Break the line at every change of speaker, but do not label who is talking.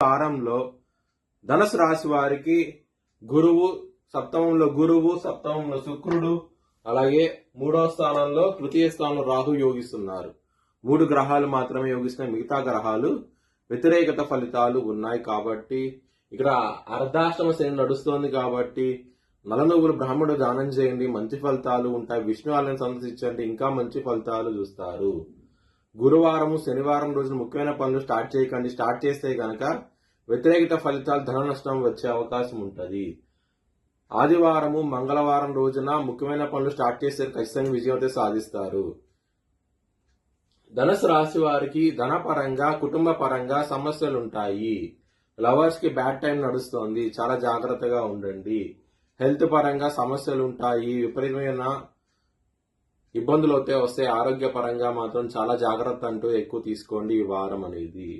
వారంలో ధనుసు రాశి వారికి గురువు సప్తమంలో శుక్రుడు, అలాగే 3వ స్థానంలో తృతీయ స్థానంలో రాహు యోగిస్తున్నారు. 3 గ్రహాలు మాత్రమే యోగిస్తున్నాయి. మిగతా గ్రహాలు వ్యతిరేకత ఫలితాలు ఉన్నాయి. కాబట్టి ఇక్కడ అర్ధాష్టమ శని నడుస్తోంది. కాబట్టి నలనుగులు బ్రాహ్మణుడు దానం చేయండి, మంచి ఫలితాలు ఉంటాయి. విష్ణు ఆలయం సందర్శించండి, ఇంకా మంచి ఫలితాలు చూస్తారు. గురువారం శనివారం రోజున ముఖ్యమైన పనులు స్టార్ట్ చేయకండి. స్టార్ట్ చేస్తే గనక వ్యతిరేకత ఫలితాలు, ధన నష్టం వచ్చే అవకాశం ఉంటుంది. ఆదివారము మంగళవారం రోజున ముఖ్యమైన పనులు స్టార్ట్ చేస్తే ఖచ్చితంగా విజయం సాధిస్తారు. ధనుసు రాశి వారికి ధనపరంగా కుటుంబ పరంగా సమస్యలు ఉంటాయి. లవర్స్ కి బ్యాడ్ టైం నడుస్తోంది, చాలా జాగ్రత్తగా ఉండండి. హెల్త్ పరంగా సమస్యలు ఉంటాయి, విపరీతమైన ఇబ్బందులు వస్తాయి. ఆరోగ్య పరంగా మాత్రం చాలా జాగ్రత్త అంటూ ఎక్కువ తీసుకోండి ఈ వారం అనేది.